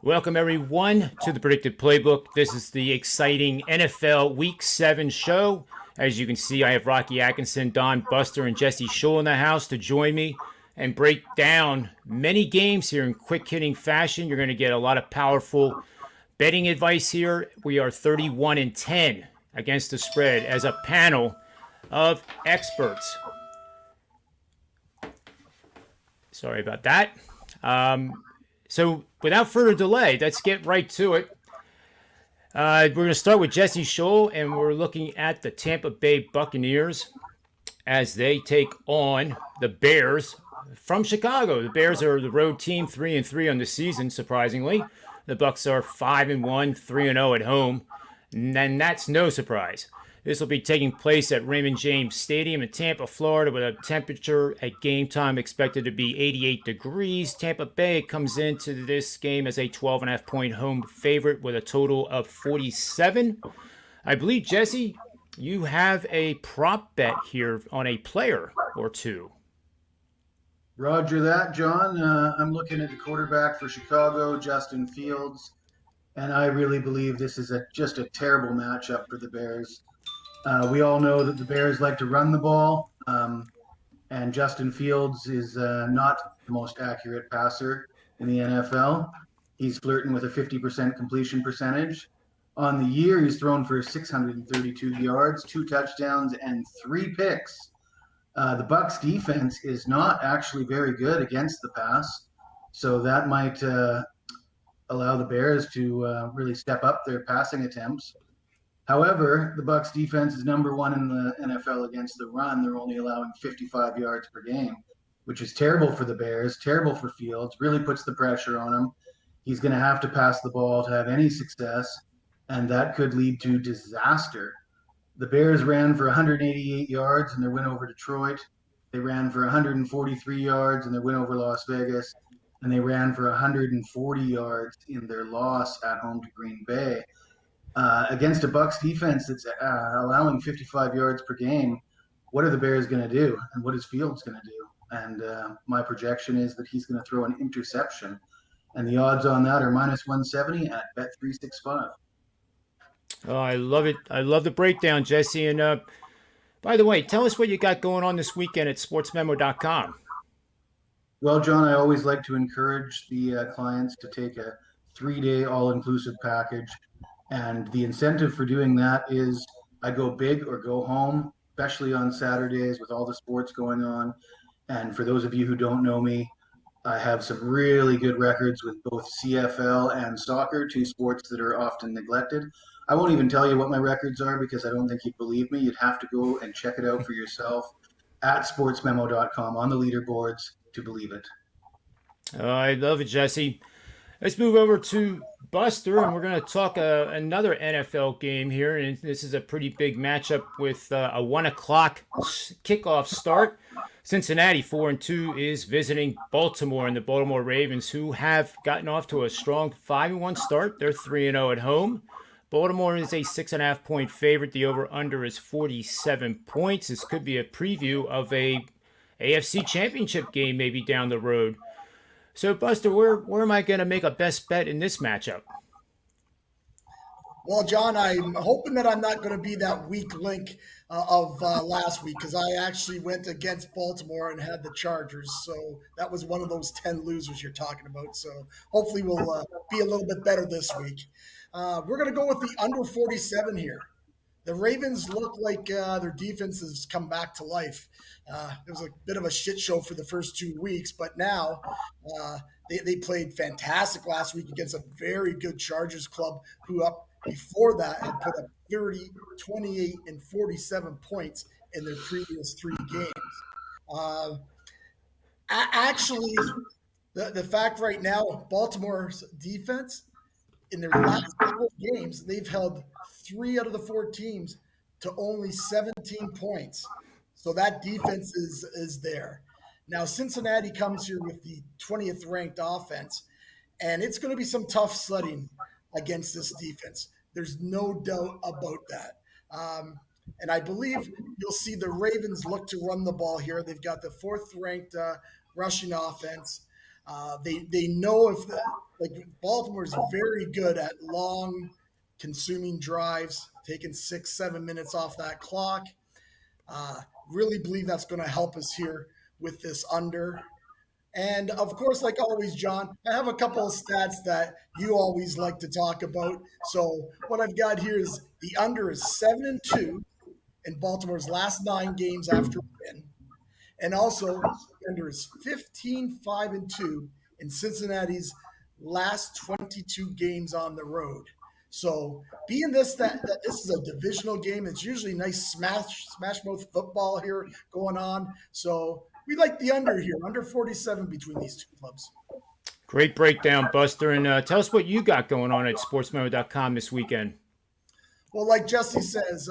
Welcome, everyone, to the Predictive Playbook. This is the exciting NFL Week 7 show. As you can see, I have Rocky Atkinson, Don Buster, and Jesse Schule in the house to join me and break down many games here in quick-hitting fashion. You're going to get a lot of powerful betting advice here. We are 31-10 against the spread as a panel of experts. Sorry about that. So without further delay, let's get right to it. We're going to start with Jesse Schule, and we're looking at the Tampa Bay Buccaneers as they take on the Bears from Chicago. The Bears are the road team, 3-3 on the season, surprisingly. The Bucs are 5-1, 3-0 at home, and that's no surprise. This will be taking place at Raymond James Stadium in Tampa, Florida, with a temperature at game time expected to be 88 degrees. Tampa Bay comes into this game as a 12.5-point home favorite with a total of 47. I believe, Jesse, you have a prop bet here on a player or two. Roger that, John. I'm looking at the quarterback for Chicago, Justin Fields, and I really believe this is just a terrible matchup for the Bears. We all know that the Bears like to run the ball, and Justin Fields is not the most accurate passer in the NFL. He's flirting with a 50% completion percentage. On the year, he's thrown for 632 yards, 2 touchdowns, and 3 picks. The Bucs defense is not actually very good against the pass, so that might allow the Bears to really step up their passing attempts. However, the Bucs defense is number 1 in the NFL against the run. They're only allowing 55 yards per game, which is terrible for the Bears, terrible for Fields, really puts the pressure on him. He's going to have to pass the ball to have any success, and that could lead to disaster. The Bears ran for 188 yards in their win over Detroit. They ran for 143 yards in their win over Las Vegas, and they ran for 140 yards in their loss at home to Green Bay. Against a Bucs defense that's allowing 55 yards per game, what are the Bears going to do, and what is Fields going to do? And my projection is that he's going to throw an interception, and the odds on that are minus 170 at Bet365. Oh, I love it. I love the breakdown, Jesse. And by the way, tell us what you got going on this weekend at sportsmemo.com. Well, John, I always like to encourage the clients to take a 3-day all-inclusive package. And the incentive for doing that is I go big or go home, especially on Saturdays with all the sports going on. And for those of you who don't know me, I have some really good records with both CFL and soccer, 2 sports that are often neglected. I won't even tell you what my records are because I don't think you'd believe me. You'd have to go and check it out for yourself at sportsmemo.com on the leaderboards to believe it. I love it, Jesse. Let's move over to Buster, and we're going to talk another NFL game here. And this is a pretty big matchup with a 1 o'clock kickoff start. Cincinnati, 4-2, is visiting Baltimore, and the Baltimore Ravens, who have gotten off to a strong 5-1 start. They're 3-0 at home. Baltimore is a 6.5-point favorite. The over-under is 47 points. This could be a preview of a AFC Championship game maybe down the road. So, Buster, where am I going to make a best bet in this matchup? Well, John, I'm hoping that I'm not going to be that weak link of last week because I actually went against Baltimore and had the Chargers. So that was one of those 10 losers you're talking about. So hopefully we'll be a little bit better this week. We're going to go with the under 47 here. The Ravens look like their defense has come back to life. It was a bit of a shit show for the first 2 weeks, but now they played fantastic last week against a very good Chargers club who up before that had put up 30, 28, and 47 points in their previous 3 games. Actually, the fact right now, Baltimore's defense, in their last 4 games, they've held 3 out of the 4 teams to only 17 points. So that defense is there. Now, Cincinnati comes here with the 20th ranked offense, and it's going to be some tough sledding against this defense. There's no doubt about that. And I believe you'll see the Ravens look to run the ball here. They've got the 4th ranked rushing offense. They know like Baltimore's very good at long, consuming drives, taking 6, 7 minutes off that clock. Really believe that's going to help us here with this under. And of course, like always, John, I have a couple of stats that you always like to talk about. So what I've got here is the under is 7-2 in Baltimore's last 9 games after win. And also, the under is 15-5-2 in Cincinnati's last 22 games on the road. So, being that this is a divisional game, it's usually nice smash mouth football here going on. So, we like the under here, under 47 between these two clubs. Great breakdown, Buster. And tell us what you got going on at sportsmemo.com this weekend. Well, like Jesse says,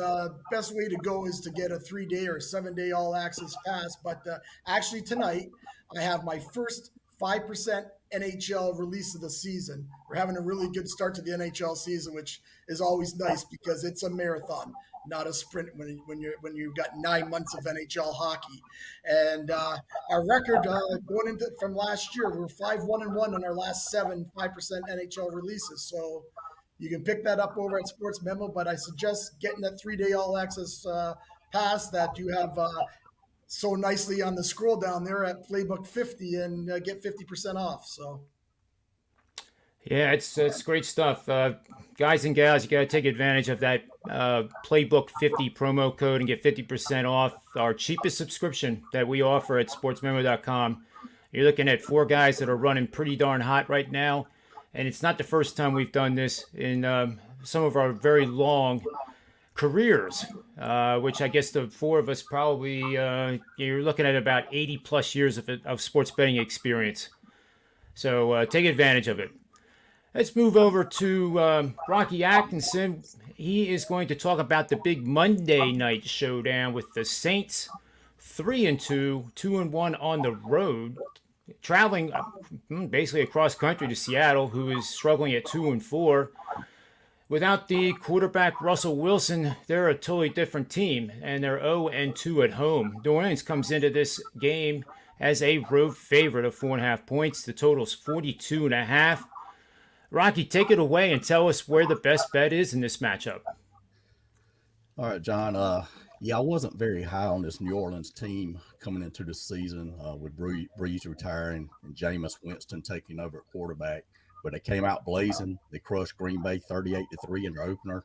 best way to go is to get a 3-day or 7-day all access pass. But actually, tonight I have my first 5% NHL release of the season. We're having a really good start to the NHL season, which is always nice because it's a marathon, not a sprint when you've got 9 months of NHL hockey. And our record going into from last year, we're 5-1-1 on our last 7 5% NHL releases. So you can pick that up over at Sports Memo, but I suggest getting that 3-day all access pass that you have so nicely on the scroll down there at Playbook 50 and get 50% off. So, Yeah, it's great stuff. Guys and gals, you got to take advantage of that Playbook 50 promo code and get 50% off our cheapest subscription that we offer at sportsmemo.com. You're looking at 4 guys that are running pretty darn hot right now. And it's not the first time we've done this in some of our very long careers, which I guess the 4 of us probably, you're looking at about 80 plus years of sports betting experience. So take advantage of it. Let's move over to Rocky Atkinson. He is going to talk about the big Monday night showdown with the Saints, 3-2, 2-1 on the road, traveling basically across country to Seattle, who is struggling at 2-4. Without the quarterback Russell Wilson, they're a totally different team, and they're 0-2 at home. New Orleans comes into this game as a road favorite of 4.5 points. The total's 42.5. Rocky, take it away and tell us where the best bet is in this matchup. All right, John. Yeah, I wasn't very high on this New Orleans team coming into the season with Breeze retiring and Jameis Winston taking over at quarterback. But they came out blazing. They crushed Green Bay 38-3 in their opener.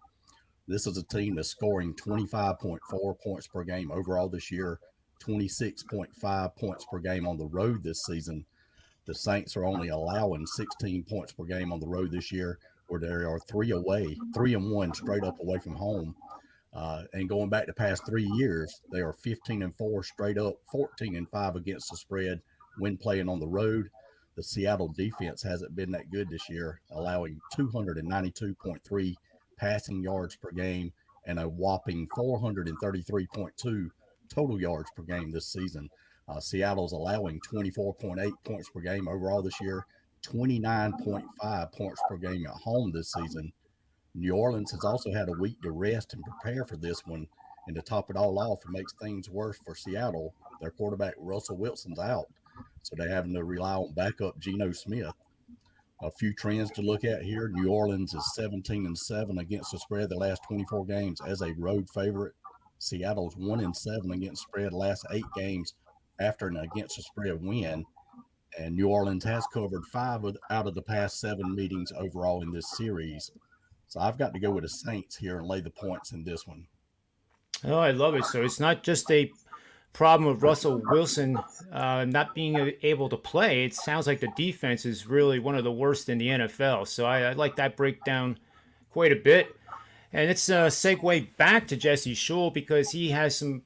This is a team that's scoring 25.4 points per game overall this year, 26.5 points per game on the road this season. The Saints are only allowing 16 points per game on the road this year, where they are 3-1 straight up away from home. And going back the past 3 years, they are 15-4 straight up, 14-5 against the spread when playing on the road. The Seattle defense hasn't been that good this year, allowing 292.3 passing yards per game and a whopping 433.2 total yards per game this season. Seattle's allowing 24.8 points per game overall this year, 29.5 points per game at home this season. New Orleans has also had a week to rest and prepare for this one. And to top it all off, it makes things worse for Seattle. Their quarterback, Russell Wilson's out, so they're having to rely on backup Geno Smith. A few trends to look at here. New Orleans is 17-7 against the spread the last 24 games as a road favorite. Seattle's 1-7 against spread the last 8 games after an against the spread win. And New Orleans has covered 5 out of the past 7 meetings overall in this series. So I've got to go with the Saints here and lay the points in this one. Oh, I love it. So it's not just a problem of Russell Wilson not being able to play. It sounds like the defense is really one of the worst in the NFL. So I like that breakdown quite a bit. And let's segue back to Jesse Schule because he has some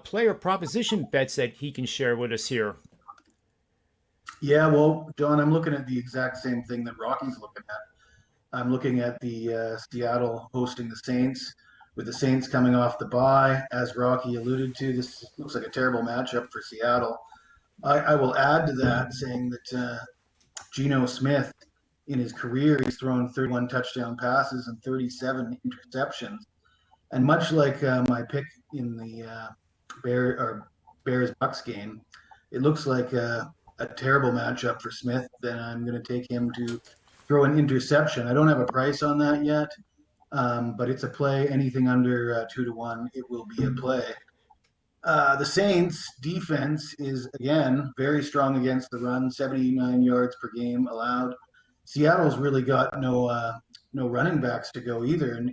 player proposition bets that he can share with us here. Yeah, well, John, I'm looking at the exact same thing that Rocky's looking at. I'm looking at the Seattle hosting the Saints, with the Saints coming off the bye. As Rocky alluded to, this looks like a terrible matchup for Seattle. I will add to that saying that Geno Smith, in his career, he's thrown 31 touchdown passes and 37 interceptions. And much like my pick in the Bears-Bucks game, it looks like a terrible matchup for Smith. Then I'm going to take him to throw an interception. I don't have a price on that yet, but it's a play. Anything under 2-1, it will be a play. The Saints defense is again very strong against the run, 79 yards per game allowed. Seattle's really got no running backs to go either, and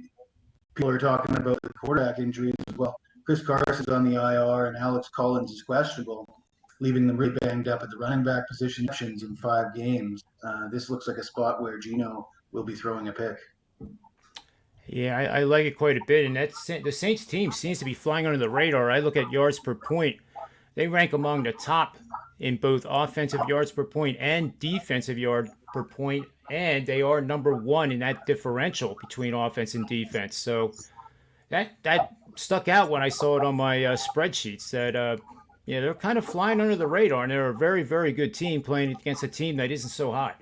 people are talking about the quarterback injuries as well. Chris Carson's on the IR, and Alex Collins is questionable, leaving them really banged up at the running back position in 5 games. This looks like a spot where Geno will be throwing a pick. Yeah, I like it quite a bit, and the Saints team seems to be flying under the radar. I look at yards per point; they rank among the top in both offensive yards per point and defensive yard per point, and they are number 1 in that differential between offense and defense. So that stuck out when I saw it on my spreadsheets. That yeah, they're kind of flying under the radar, and they're a very, very good team playing against a team that isn't so hot.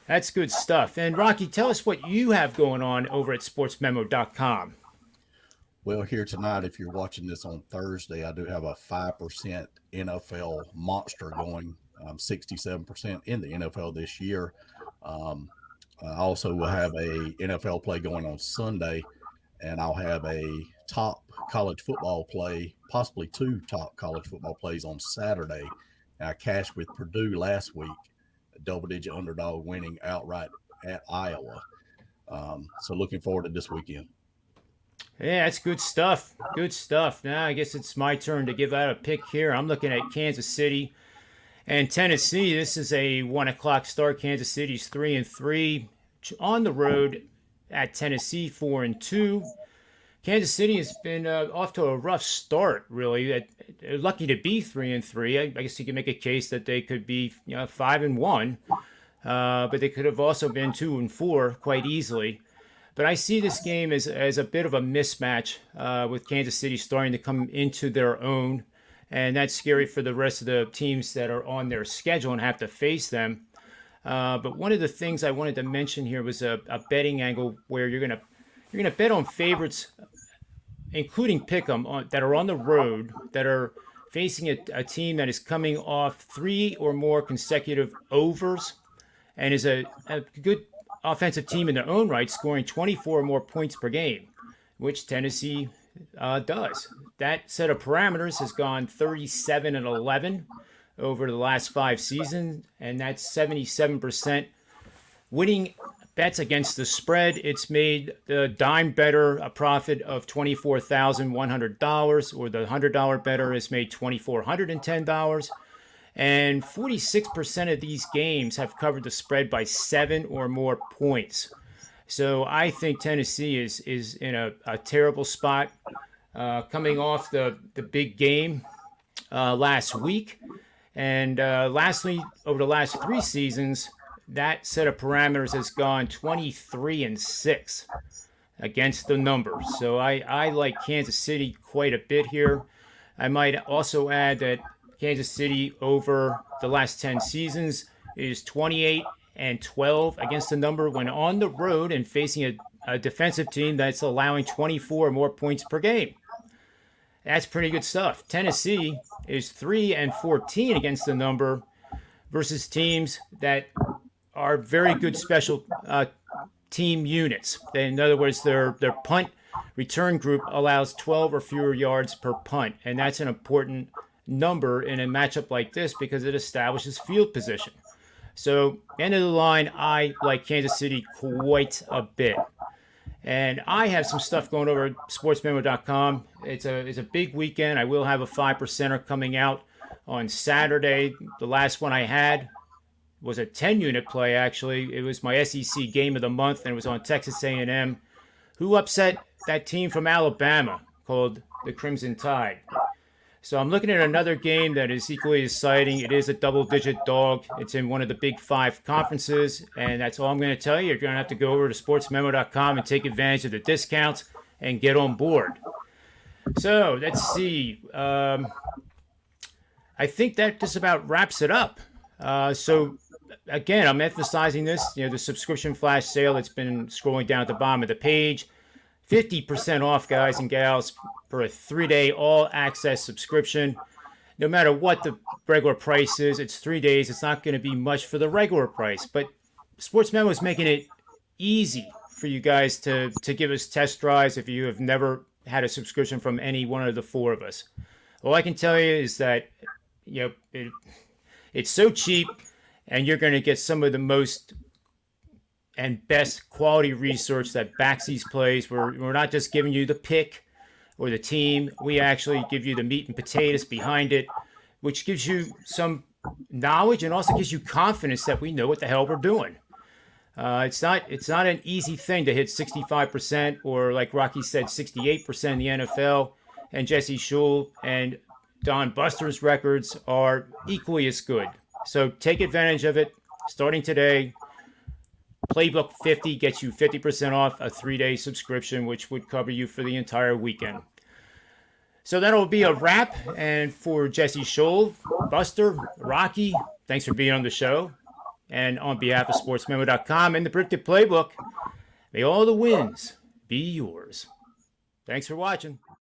That's good stuff. And Rocky, tell us what you have going on over at sportsmemo.com. Well, here tonight, if you're watching this on Thursday, I do have a 5% NFL monster going, 67% in the NFL this year. I also will have a NFL play going on Sunday, and I'll have a top college football play, possibly 2 top college football plays on Saturday. And I cashed with Purdue last week, a double-digit underdog winning outright at Iowa. So looking forward to this weekend. Yeah, that's good stuff. Good stuff. Now I guess it's my turn to give out a pick here. I'm looking at Kansas City and Tennessee. This is a 1 o'clock start. Kansas City's 3-3 on the road at Tennessee, 4-2. Kansas City has been off to a rough start, really. They're lucky to be 3-3. I guess you can make a case that they could be 5-1, but they could have also been 2-4 quite easily. But I see this game as a bit of a mismatch with Kansas City starting to come into their own, and that's scary for the rest of the teams that are on their schedule and have to face them. But one of the things I wanted to mention here was a betting angle where you're gonna bet on favorites, including pick'em, that are on the road, that are facing a team that is coming off 3 or more consecutive overs, and is a good offensive team in their own right, scoring 24 or more points per game, which Tennessee does. That set of parameters has gone 37-11 over the last 5 seasons, and that's 77% winning bets against the spread. It's made the dime better a profit of $24,100, or the $100 better has made $2,410. And 46% of these games have covered the spread by 7 or more points. So I think Tennessee is in a terrible spot, coming off the big game last week. And lastly, over the last 3 seasons, that set of parameters has gone 23-6 against the numbers. So I like Kansas City quite a bit here. I might also add that Kansas City over the last 10 seasons is 28-12 against the number when on the road and facing a defensive team that's allowing 24 or more points per game. That's pretty good stuff. Tennessee is 3-14 against the number versus teams that are very good special team units. In other words, their punt return group allows 12 or fewer yards per punt, and that's an important number in a matchup like this because it establishes field position. So, end of the line, I like Kansas City quite a bit. And I have some stuff going over at sportsmemo.com. It's a big weekend. I will have a 5%er coming out on Saturday. The last one I had was a 10-unit play, actually. It was my SEC game of the month, and it was on Texas A&M, who upset that team from Alabama called the Crimson Tide. So I'm looking at another game that is equally exciting. It is a double-digit dog. It's in one of the Big 5 conferences, and that's all I'm going to tell you. You're going to have to go over to sportsmemo.com and take advantage of the discounts and get on board. So let's see. I think that just about wraps it up. So again, I'm emphasizing this. The subscription flash sale that's been scrolling down at the bottom of the page. 50% off, guys and gals, for a 3-day all-access subscription. No matter what the regular price is, it's 3 days. It's not going to be much for the regular price, but Sports Memo is making it easy for you guys to give us test drives if you have never had a subscription from any one of the four of us. All I can tell you is that it's so cheap, and you're going to get some of the most and best quality research that backs these plays. We're not just giving you the pick or the team. We actually give you the meat and potatoes behind it, which gives you some knowledge and also gives you confidence that we know what the hell we're doing. It's not an easy thing to hit 65% or, like Rocky said, 68% in the NFL. And Jesse Schule and Don Buster's records are equally as good. So take advantage of it starting today. Playbook 50 gets you 50% off a 3-day subscription, which would cover you for the entire weekend. So that'll be a wrap. And for Jesse Schule, Buster, Rocky, thanks for being on the show. And on behalf of sportsmemo.com and the Predictive Playbook, may all the wins be yours. Thanks for watching.